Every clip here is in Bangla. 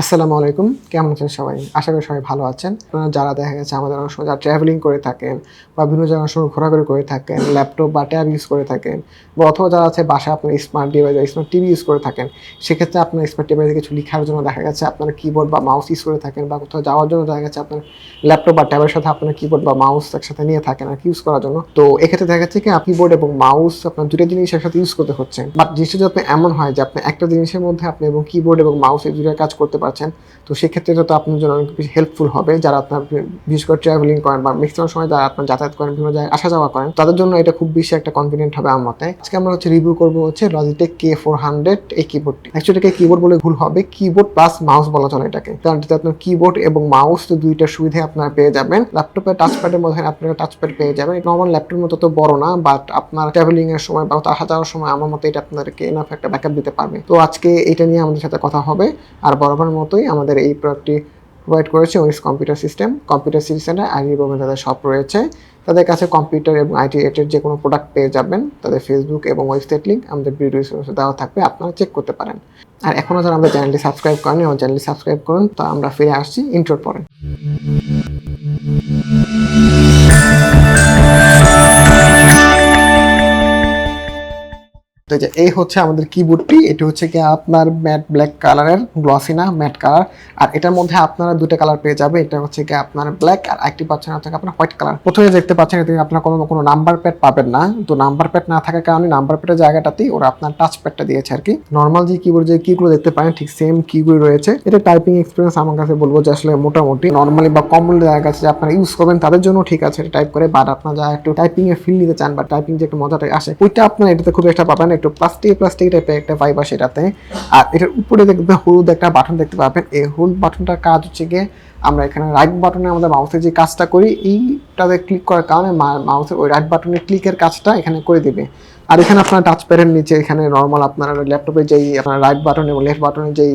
আসসালামু আলাইকুম, কেমন আছেন সবাই? আশা করি সবাই ভালো আছেন। আপনারা যারা দেখা গেছে আমাদের অনেক সময় যারা ট্রাভেলিং করে থাকেন বা বিভিন্ন জায়গায় অনেক সময় ঘোরাঘুরি করে থাকেন, ল্যাপটপ বা ট্যাব ইউজ করে থাকেন বা অথবা যারা আছে বাসায় আপনার স্মার্ট ডিভাইস বা স্মার্ট টিভি ইউজ করে থাকেন, সেক্ষেত্রে আপনার স্মার্ট ডিভাইসে কিছু লিখার জন্য দেখা গেছে আপনারা কিবোর্ড বা মাউস ইউজ করে থাকেন বা কোথাও যাওয়ার জন্য দেখা গেছে আপনার ল্যাপটপ বা ট্যাবের সাথে আপনার কিবোর্ড বা মাউস একসাথে নিয়ে থাকেন আর ইউজ করার জন্য। তো এক্ষেত্রে দেখা যাচ্ছে কি কিবোর্ড এবং মাউস আপনার দুটো জিনিস একসাথে ইউজ করতে হচ্ছে। বাট জিনিসটা যদি এমন হয় যে আপনি একটা জিনিসের মধ্যে আপনি এবং কিবোর্ড এবং মাউস এই দুটো কাজ করতে পারছেন, তো সেক্ষেত্রে এটা তো আপনার জন্য অনেক বেশি হেল্পফুল হবে। যারা আপনার বিশেষ করে ট্রাভেলিং করেন বা ম্যাক্সিমাম সময় যারা আপনার যাতায়াত করেন, বিভিন্ন জায়গায় আসা যাওয়া করেন, তাদের জন্য এটা খুব বেশি একটা কনভিনিয়েন্ট হবে আমার মতে। আজকে আমরা রিভিউ করবো Logitech K400 এই কিবোর্ডটি। অ্যাকচুয়ালি এটাকে কিবোর্ড বলে ভুল হবে, কিবোর্ড প্লাস মাউস বলা চলে এটাকে, কারণ এটাতে আপনার কিবোর্ড এবং মাউস তো দুইটা সুবিধা আপনারা পেয়ে যাবেন। ল্যাপটপের টাচপ্যাডের মধ্যে আপনারা টাচপ্যাড পেয়ে যাবেন। নর্মাল ল্যাপটপের মতো তো বড় না, বাট আপনার ট্রাভেলিং এর সময় বা আসা যাওয়ার সময় আমার মতে এটা আপনাদেরকে এনাফ একটা ব্যাকআপ দিতে পারবে। তো আজকে এটা নিয়ে আমাদের সাথে কথা হবে। আর বরাবর মতোই আমাদের এই প্রোডাক্টটি প্রোভাইড করেছে ওনিস কম্পিউটার সিস্টেমে আইডি এবং তাদের শপ রয়েছে। তাদের কাছে কম্পিউটার এবং আইটি রিলেটেড যে কোনো প্রোডাক্ট পেয়ে যাবেন। তাদের ফেসবুক এবং ওয়েবসাইট লিঙ্ক আমাদের ভিডিও দেওয়া থাকবে, আপনারা চেক করতে পারেন। আর এখনও যারা আমাদের চ্যানেলটি সাবস্ক্রাইব করেন এবং চ্যানেলটি সাবস্ক্রাইব করুন। তো আমরা ফিরে আসছি ইন্ট্রোর পরে। তো এই হচ্ছে আমাদের কিবোর্ডটি। এটি হচ্ছে কি আপনার ম্যাট ব্ল্যাক কালারের, গ্লসি না, ম্যাট কালার। আর এটার মধ্যে আপনারা দুটো কালার পেয়ে যাবে। এটা হচ্ছে কি আপনার ব্ল্যাক, আর একটি পাচ্ছেন হচ্ছে আপনার হোয়াইট কালার। প্রথমে দেখতে পাচ্ছেন এতে আপনার কোনো নাম্বার প্যাড পাবেন না। তো নাম্বার প্যাড না থাকার কারণে নাম্বার প্যাডের জায়গাটাতেই ওরা আপনার টাচ প্যাডটা দিয়েছে আর কি। নর্মাল যে কিবোর্ড যে কিগুলো দেখতে পারেন ঠিক সেম কিগুলো রয়েছে। এটা টাইপিং এক্সপিরিয়েন্স আমার কাছে বলবো যে আসলে মোটামুটি নর্মালি বা কমনলি জায়গা আছে যে আপনারা ইউজ করবেন তাদের জন্য ঠিক আছে এটা টাইপ করে। বাট আপনারা যারা একটু টাইপিং এ ফিল নিতে চান বা টাইপিং যে একটু মজাটাই আসে, ওইটা আপনার এটাতে খুব একটা পাবেন। একটু প্লাস্টিক টাইপের একটা ভাইব আসে এটাতে। আর এটার উপরে দেখবেন হলুদ একটা বাটন দেখতে পাবেন। এই হলুদ বাটনটার কাজ হচ্ছে গিয়ে আমরা এখানে রাইট বাটনে আমাদের মাউসের যে কাজটা করি এইটাতে ক্লিক করার কারণে মাউসের ওই রাইট বাটনের ক্লিকের কাজটা এখানে করে দিবে। আর এখানে আপনার টাচ প্যাডের নিচে এখানে নর্মাল আপনার ল্যাপটপে যেই আপনার রাইট বাটন এবং লেফট বাটনের যেই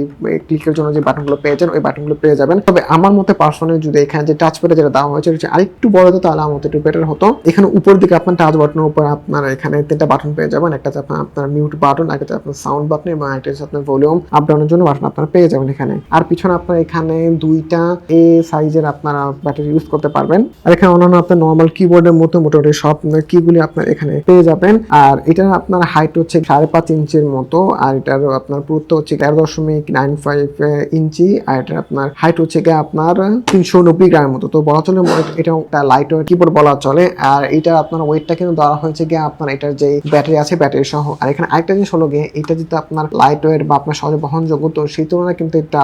ক্লিকের জন্য যে বাটনগুলো পেয়েছেন ওই বাটনগুলো পেয়ে যাবেন। তবে আমার মতে পার্সোনালি যদি এখানে যে টাচ প্যাডে যেটা দেওয়া হয়েছে আরেকটু বড় হতো তাহলে আমার মতে একটু বেটার হতো। এখানে উপর দিকে আপনার টাচ বাটনের উপর আপনার এখানে তিনটা বাটন পেয়ে যাবেন। একটা হচ্ছে আপনার মিউট বাটন, একটা আপনার সাউন্ড বাটন এবং একটা হচ্ছে আপনার ভলিউম আপ ডাউনের জন্য বাটন আপনারা পেয়ে যাবেন এখানে। আর পিছনে আপনার এখানে দুইটা সাইজের আপনারা ব্যাটারি ইউজ করতে পারবেন। আর এখানে অন্যান্য আপনার নর্মাল কিবোর্ডের মতো মোটামুটি সব কিগুলি আপনার এখানে পেয়ে যাবেন। আর এটা আপনার হাইট হচ্ছে 5.5 ইঞ্চির মতো, আর এটার আপনার পুরুত্ব হচ্ছে 13.95 ইঞ্চি, আর এটা আপনার হাইট হচ্ছে গিয়ে আপনার 390 গ্রামের মতো। তো বলা চলে এটা একটা লাইট ওয়েট কিবোর্ড বলা চলে। আর এটা আপনার ওয়েটটা কিন্তু দেওয়া হয়েছে গিয়ে আপনার এটার যে ব্যাটারি আছে ব্যাটারি সহ। আর এখানে আরেকটা জিনিস হলো গিয়ে এটা যেটা আপনার লাইট ওয়েট বা আপনার সহজে বহনযোগ্য, তো সেই তুলনায় কিন্তু এটা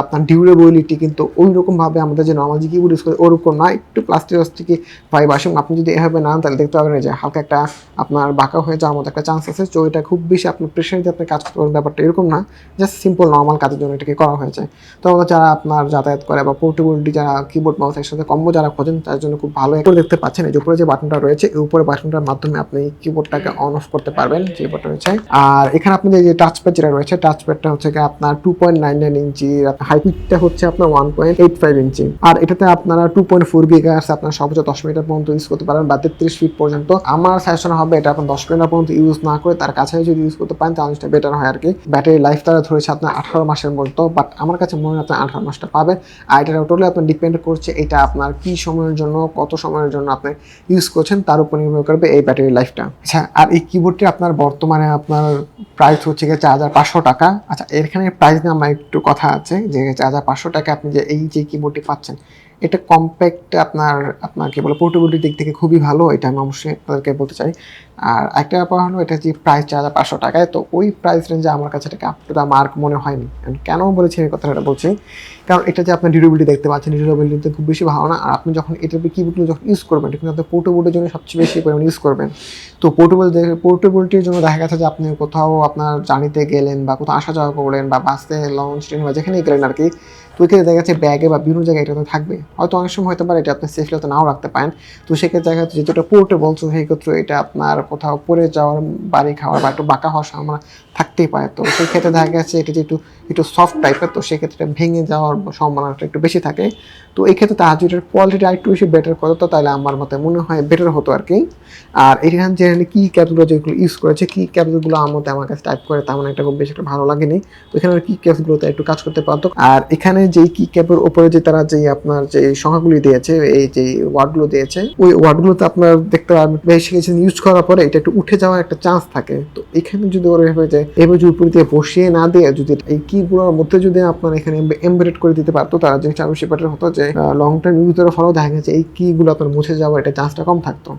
আপনার ডিউরেবিলিটি কিন্তু ওই রকম ভাবে আমাদের যে নর্মাল যে কিবোর্ড ইউজ করে ওরকম না, একটু প্লাস্টিক ভাইব আসে। আপনি যদি এভাবে না তাহলে দেখতে পাবেন যে হালকা একটা আপনার বাঁকা হয়ে যাওয়ার মতো একটা চান্স আছে। তো এটা খুব বেশি আপনার প্রেশার দিয়ে আপনি কাজ করতে পারেন, ব্যাপারটা এরকম না, জাস্ট সিম্পল নর্মাল কাজের জন্য এটাকে করা হয়েছে। তো যারা আপনার যাতায়াত করে বা পোর্টেবিলিটি যারা কিবোর্ড মাউস একসাথে কম্বো যারা খোঁজেন তার জন্য খুব ভালো একটা দেখতে পাচ্ছেন। এই উপরে যে বাটনটা রয়েছে এই উপরে বাটনটার মাধ্যমে আপনি কিবোর্ডটাকে অন অফ করতে পারবেন যে বাটন রয়েছে। আর এখানে আপনি যে টাচপ্যাড যেটা রয়েছে টাচপ্যাডটা হচ্ছে আপনার 2.99 ইঞ্চি, হাইটটা হচ্ছে আপনার 1.85 ইঞ্চি। আর এটাতে আপনারা 2.4 গিগাহার্টজ আপনার সর্বোচ্চ 10 মিটার পর্যন্ত ইউজ করতে পারেন বা 33 ফিট পর্যন্ত। আমার সাজেশন হবে এটা আপনার 10 মিটার পর্যন্ত ইউজ না করে তার কাছে যদি ইউজ করতে পারেন তাহলে সেটা বেটার হয় আর কি। ব্যাটারি লাইফ তারা ধরেছে আপনার 18 মাসের মতো, বাট আমার কাছে মনে হয় আপনার 18 মাসটা পাবে। আর এটা টোটালি আপনার ডিপেন্ড করছে এটা আপনার কি সময়ের জন্য কত সময়ের জন্য আপনি ইউজ করছেন তার উপর নির্ভর করবে এই ব্যাটারি লাইফটা। আচ্ছা, আর এই কিবোর্ডটি আপনার বর্তমানে আপনার প্রাইস হচ্ছে গিয়ে 4500 টাকা। আচ্ছা, এখানে প্রাইস নিয়ে আমার একটু কথা আছে যে 4500 টাকা আপনি যে এই যে কিবোর্ডটি পাচ্ছেন এটা কম্প্যাক্ট আপনার কি বলে পোর্টেবিলিটির দিক থেকে খুবই ভালো, এটা আমি অবশ্যই আপনাদেরকে বলতে চাই। আর একটা ব্যাপার হলো এটা যে প্রাইস 4500 টাকায়, তো ওই প্রাইস রেঞ্জে আমার কাছে এটাকে আপ টু দ্য মার্ক মনে হয়নি। আমি কেন বলেছি এই কথাটা বলছি, কারণ এটা যে আপনার ডিউরেবিলিটি দেখতে পাচ্ছেন, ডিউরেবিলিটি খুব বেশি ভালো না। আর আপনি যখন এটার কিবোর্ডগুলো যখন ইউজ করবেন এটা কিন্তু আপনি পোর্টেবিলিটির জন্য সবচেয়ে বেশি পরিমাণ ইউজ করবেন। তো পোর্টেবিলিটির জন্য দেখা গেছে যে আপনি কোথাও আপনার জার্নিতে গেলেন বা কোথাও আসা যাওয়া করলেন বা বাসে লঞ্চ ট্রেনে বা যেখানেই গেলেন আর কি, তো ওইখানে দেখা যাচ্ছে ব্যাগে বা বিভিন্ন জায়গায় এটা তো থাকবে। হয়তো অনেক সময় হতে পারে এটা আপনি সেফলি হয়তো নাও রাখতে পারেন। তো সেক্ষেত্রে দেখা যাচ্ছে যেটা পোর্টেবল, তো সেই ক্ষেত্রে এটা আপনার কোথাও পড়ে যাওয়ার, বাড়ি খাওয়ার বা একটু বাঁকা হওয়ার সম্ভাবনা থাকতেই পারে। তো সেই ক্ষেত্রে দেখা গেছে এটা যে একটু সফট টাইপের, তো সেক্ষেত্রে ভেঙে যাওয়ার সম্ভাবনাটা একটু বেশি থাকে। তো এই ক্ষেত্রে তারা যদি এটার কোয়ালিটিটা একটু বেশি বেটার করতো তাহলে আমার মতে মনে হয় বেটার হতো আর কি। আর এখানে জেনারেলি কি ক্যাপসগুলো যেগুলো ইউজ করেছে, কি ক্যাপসগুলো আমার কাছে টাইপ করে তেমন একটা খুব বেশি একটা ভালো লাগেনি। তো এখানে কি ক্যাপসগুলোতে একটু কাজ করতে পারতো। আর এখানে যেই কি ক্যাপের উপরে যে তারা যে আপনার যে সংখ্যাগুলি দিয়েছে, এই যে ওয়ার্ডগুলো দিয়েছে, ওই ওয়ার্ডগুলোতে আপনার দেখতে পারবেন বেশি কিছু ইউজ করার পরে এটা একটু উঠে যাওয়ার একটা চান্স থাকে। তো এখানে যদি ওরা এভাবে যে এভাবে যদি উপর দিয়ে বসিয়ে না দিয়ে যদি এই কিগুলোর মধ্যে যদি আপনার এখানে এমবেডেড করে দিতে পারতো, তারা জিনিসটা আরো বেশি বেটার হতো, যে লং টার্ম ইউজের ফলেও দেখা গেছে এই কিগুলো আপনার মুছে যাওয়ার এটা চান্সটা কম থাকতো।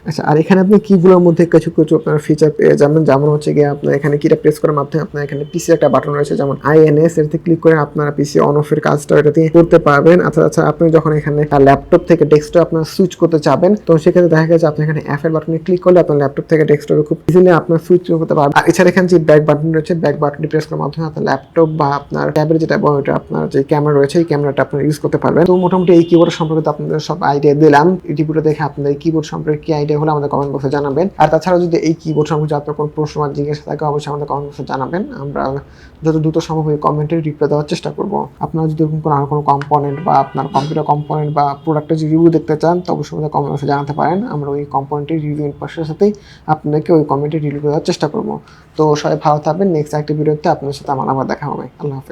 আচ্ছা, আর এখানে আপনি কিগুলোর মধ্যে কিছু কিছু আপনার ফিচার পেয়ে যাবেন, যেমন হচ্ছে গিয়ে আপনার এখানে কিটা প্রেস করার মাধ্যমে আপনার এখানে পিসি একটা বাটন রয়েছে যেমন INS, এটাতে ক্লিক করে আপনারা পিসি অন অফের কাজটা এটাতে করতে পারবেন। আচ্ছা, আপনি যখন এখানে ল্যাপটপ থেকে ডেস্কটপ আপনার সুইচ করতে চাবেন, তো সেক্ষেত্রে দেখা গেছে আপনি এখানে F এর বাটনে ক্লিক করলে আপনার ল্যাপটপ থেকে ডেস্কটপে খুব ইজিলি আপনার সুইচ করতে পারবেন। আর এছাড়া এখানে যে ব্যাক বাটন রয়েছে, ব্যাক বাটনটি প্রেস করার মাধ্যমে আপনার ল্যাপটপ বা আপনার ট্যাবের যেটা ওটা আপনার যে ক্যামেরা রয়েছে এই ক্যামেরাটা আপনার ইউজ করতে পারবেন। তো মোটামুটি এই কিবোর্ড সম্পর্কে তো আপনাদের সব আইডিয়া দিলাম। এই ভিডিওটা দেখে আপনাদের এই কিবোর্ড সম্পর্কে কি আইডিয়া হলো আমাদের কমেন্ট বক্সে জানাবেন। আর তাছাড়া যদি এই কিবোর্ড সম্পর্কে আপনার কোনো প্রশ্ন বা জিজ্ঞাসা থাকে অবশ্যই আমাদের কমেন্ট বক্সে জানাবেন। আমরা যত দ্রুত সম্ভব এই কমেন্টে রিপ্লাই দেওয়ার চেষ্টা করব। আপনারা যদি কোনো কম্পোনেন্ট বা আপনার কম্পিউটার কম্পোনেন্ট বা প্রোডাক্টের যে রিভিউ দেখতে চান তো অবশ্যই আমাদের কমেন্ট বক্সে জানাতে পারেন। আমরা ওই কম্পোনেন্টের রিভিউ পাশের সাথেই আপনাদেরকে ওই কমেন্টে রিভিউ দেওয়ার চেষ্টা করব। তো সবাই ভালো থাকবেন। নেক্সট একটা ভিডিওতে আপনার সাথে আমার আবার দেখা হবে। আল্লাহ হাফেজ।